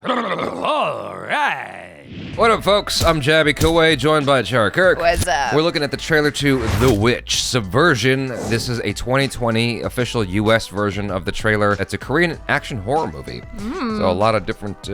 All right. What up, folks? I'm Jaby KOAY, joined by ACHARA KIRK. What's up? We're looking at the trailer to The Witch, Subversion. This is a 2020 official US version of the trailer. It's a Korean action horror movie. So a lot of different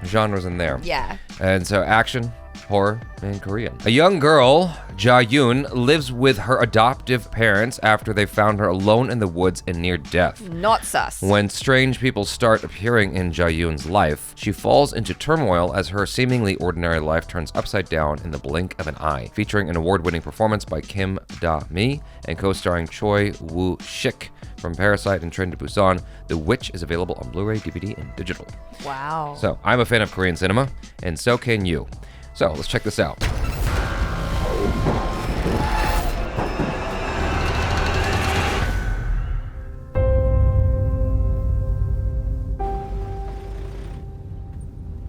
genres in there. Yeah. And so action, horror, and Korean. A young girl, Ja-yoon, lives with her adoptive parents after they found her alone in the woods and near death. Not sus. When strange people start appearing in Ja-yoon's life, she falls into turmoil as her seemingly ordinary life turns upside down in the blink of an eye. Featuring an award-winning performance by Kim Da-mi and co-starring Choi, Woo-shik from Parasite and Train to Busan, The Witch is available on Blu-ray, DVD, and digital. Wow. So, I'm a fan of Korean cinema, and so can you. So, let's check this out.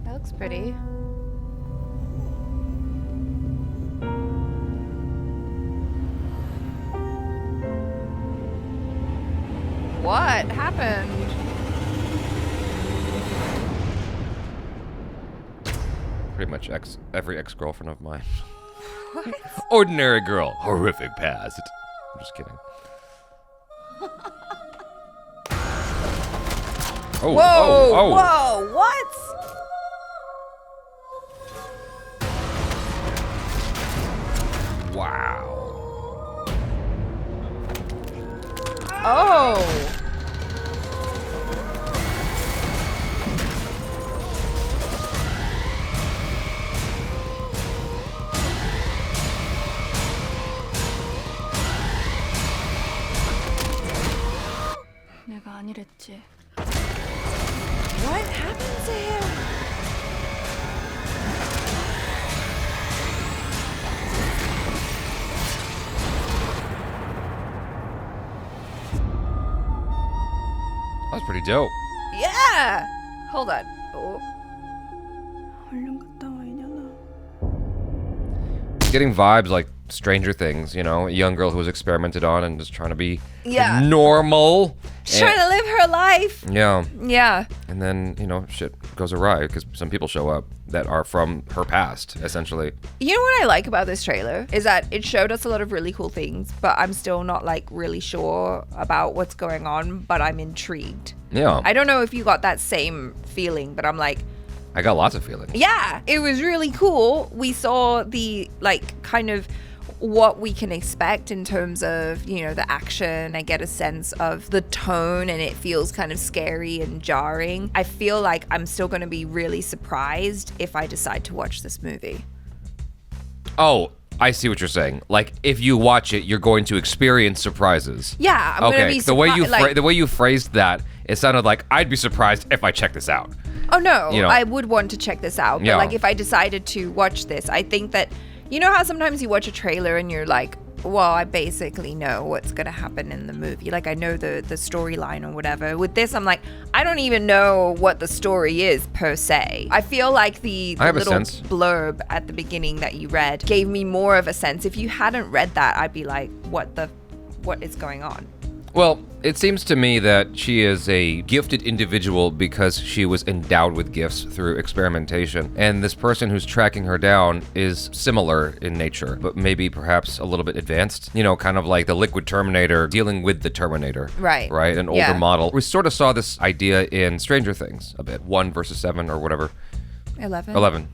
That looks pretty. What happened? Pretty much every ex-girlfriend of mine. What? Ordinary girl, horrific past. I'm just kidding. Oh, Whoa! oh, oh. Whoa! What? Wow. Oh! 내가 아니랬지. What happened to him? That was pretty dope. Yeah! Hold on. Oh. 얼른 갔다 와 이년아. Getting vibes like Stranger Things, you know, a young girl who was experimented on and just trying to be Yeah. normal. She's trying to live her life. Yeah. Yeah. And then, you know, shit goes awry because some people show up that are from her past, essentially. You know what I like about this trailer is that it showed us a lot of really cool things, but I'm still not like really sure about what's going on, but I'm intrigued. Yeah. I don't know if you got that same feeling, but I'm like, I got lots of feelings. yeah, it was really cool. We saw the like kind of what we can expect in terms of, you know, the action. I get a sense of the tone and it feels kind of scary and jarring. I feel like I'm still going to be really surprised if I decide to watch this movie. Oh, I see what you're saying. Like, if you watch it, you're going to experience surprises. Yeah, I'm going to be the way you surprised. the way you phrased that, it sounded like I'd be surprised if I check this out. Oh no, You know. I would want to check this out. But Yeah. like if I decided to watch this, I think that, you know how sometimes you watch a trailer and you're like, well, I basically know what's going to happen in the movie. Like I know the storyline or whatever. With this, I'm like, I don't even know what the story is per se. I feel like the I have a little sense. blurb at the beginning that you read gave me more of a sense. If you hadn't read that, I'd be like, what is going on? Well, it seems to me that she is a gifted individual because she was endowed with gifts through experimentation. And this person who's tracking her down is similar in nature, but maybe perhaps a little bit advanced. You know, kind of like the Liquid Terminator dealing with the Terminator. Right. Right? An older Yeah. model. We sort of saw this idea in Stranger Things a bit. 1 versus 7 or whatever. 11? 11.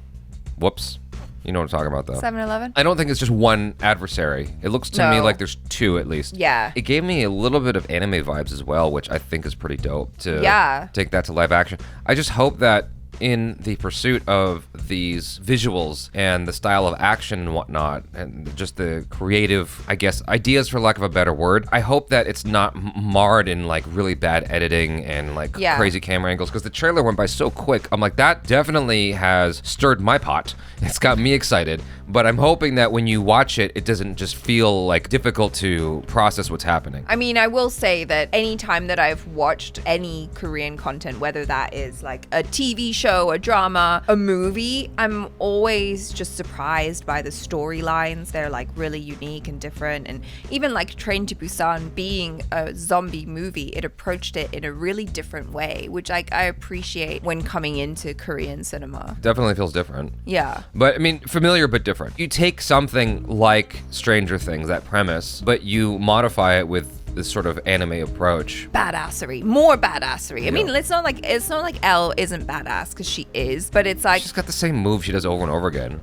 Whoops. You know what I'm talking about, though. 7-11? I don't think it's just one adversary. It looks to me No. like there's 2 at least. Yeah. It gave me a little bit of anime vibes as well, which I think is pretty dope to Yeah. take that to live action. I just hope that in the pursuit of these visuals and the style of action and whatnot, and just the creative, I guess, ideas for lack of a better word, I hope that it's not marred in like really bad editing and like Yeah. crazy camera angles, because the trailer went by so quick. I'm like, that definitely has stirred my pot. It's got me excited, but I'm hoping that when you watch it, it doesn't just feel like difficult to process what's happening. I mean, I will say that anytime that I've watched any Korean content, whether that is like a TV show, a drama, a movie, I'm always just surprised by the storylines. They're like really unique and different. And even like Train to Busan being a zombie movie, it approached it in a really different way, which I appreciate when coming into Korean cinema. Definitely feels different. Yeah. But I mean, familiar but different. You take something like Stranger Things, that premise, but you modify it with this sort of anime approach. Badassery, more badassery. I mean, it's not like Elle isn't badass, because she is, but it's like She's got the same move she does over and over again.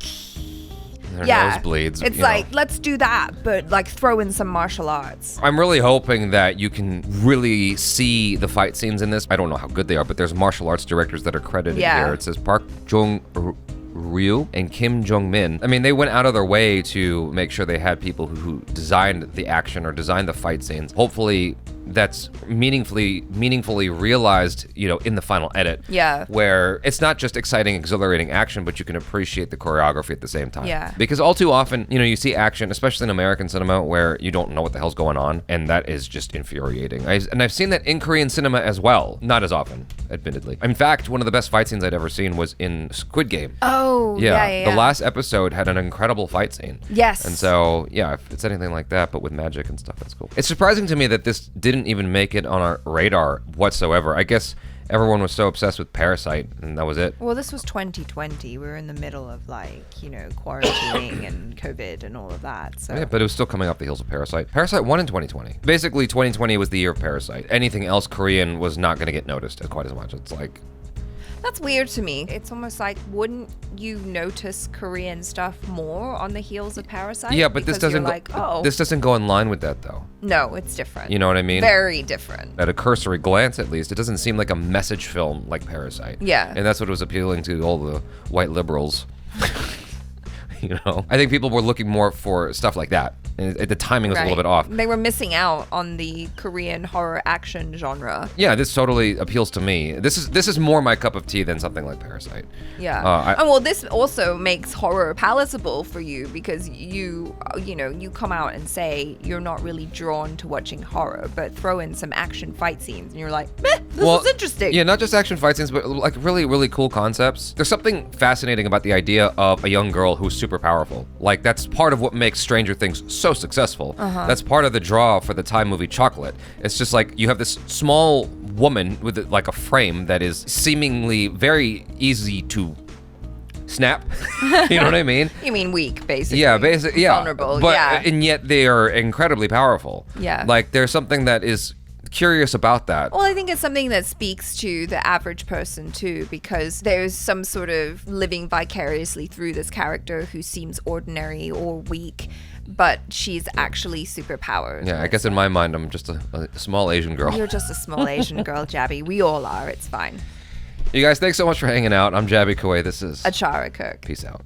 Her yeah, nose bleeds. it's like, let's do that, but like throw in some martial arts. I'm really hoping that you can really see the fight scenes in this. I don't know how good they are, but there's martial arts directors that are credited here. It says Park Jong-ryu and Kim Jong-min. I mean, they went out of their way to make sure they had people who designed the action or designed the fight scenes. Hopefully that's meaningfully realized, you know, in the final edit. Yeah. Where it's not just exciting, exhilarating action, but you can appreciate the choreography at the same time. Yeah. Because all too often, you know, you see action, especially in American cinema, where you don't know what the hell's going on, and that is just infuriating. I've seen that in Korean cinema as well. Not as often, admittedly. In fact, one of the best fight scenes I'd ever seen was in Squid Game. Oh, yeah. The last episode had an incredible fight scene. Yes. And so, yeah, if it's anything like that, but with magic and stuff, that's cool. It's surprising to me that this didn't even make it on our radar whatsoever. I guess everyone was so obsessed with Parasite, and that was it. Well, this was 2020. We were in the middle of like, you know, quarantining and COVID and all of that. So Yeah, but it was still coming off the heels of Parasite. Parasite won in 2020. Basically, 2020 was the year of Parasite. Anything else Korean was not going to get noticed quite as much. It's like, that's weird to me. It's almost like, wouldn't you notice Korean stuff more on the heels of Parasite? yeah, but this Because you're doesn't go, like, oh, this doesn't go in line with that though. no, it's different. You know what I mean? Very different. At a cursory glance, at least, it doesn't seem like a message film like Parasite. Yeah. And that's what was appealing to all the white liberals. You know, I think people were looking more for stuff like that. And the timing was a little bit off. They were missing out on the Korean horror action genre. Yeah, this totally appeals to me. This is more my cup of tea than something like Parasite. Yeah. And well, this also makes horror palatable for you, because you come out and say you're not really drawn to watching horror, but throw in some action fight scenes and you're like, meh, this is interesting. Yeah, not just action fight scenes, but like really, really cool concepts. There's something fascinating about the idea of a young girl who's super powerful. Like, that's part of what makes Stranger Things so successful. That's part of the draw for the Thai movie Chocolate. It's just like you have this small woman with like a frame that is seemingly very easy to snap. You know what I mean? You mean weak, basically. Yeah, basically, yeah. Vulnerable, but, yeah. And yet they are incredibly powerful. Yeah. Like, there's something that is curious about that. Well, I think it's something that speaks to the average person too, because there's some sort of living vicariously through this character who seems ordinary or weak, but she's actually superpowered. Yeah, I guess in my mind, I'm just a small Asian girl. You're just a small Asian girl, Jaby. We all are. It's fine. You guys, thanks so much for hanging out. I'm Jaby KOAY. This is ACHARA KIRK. Peace out.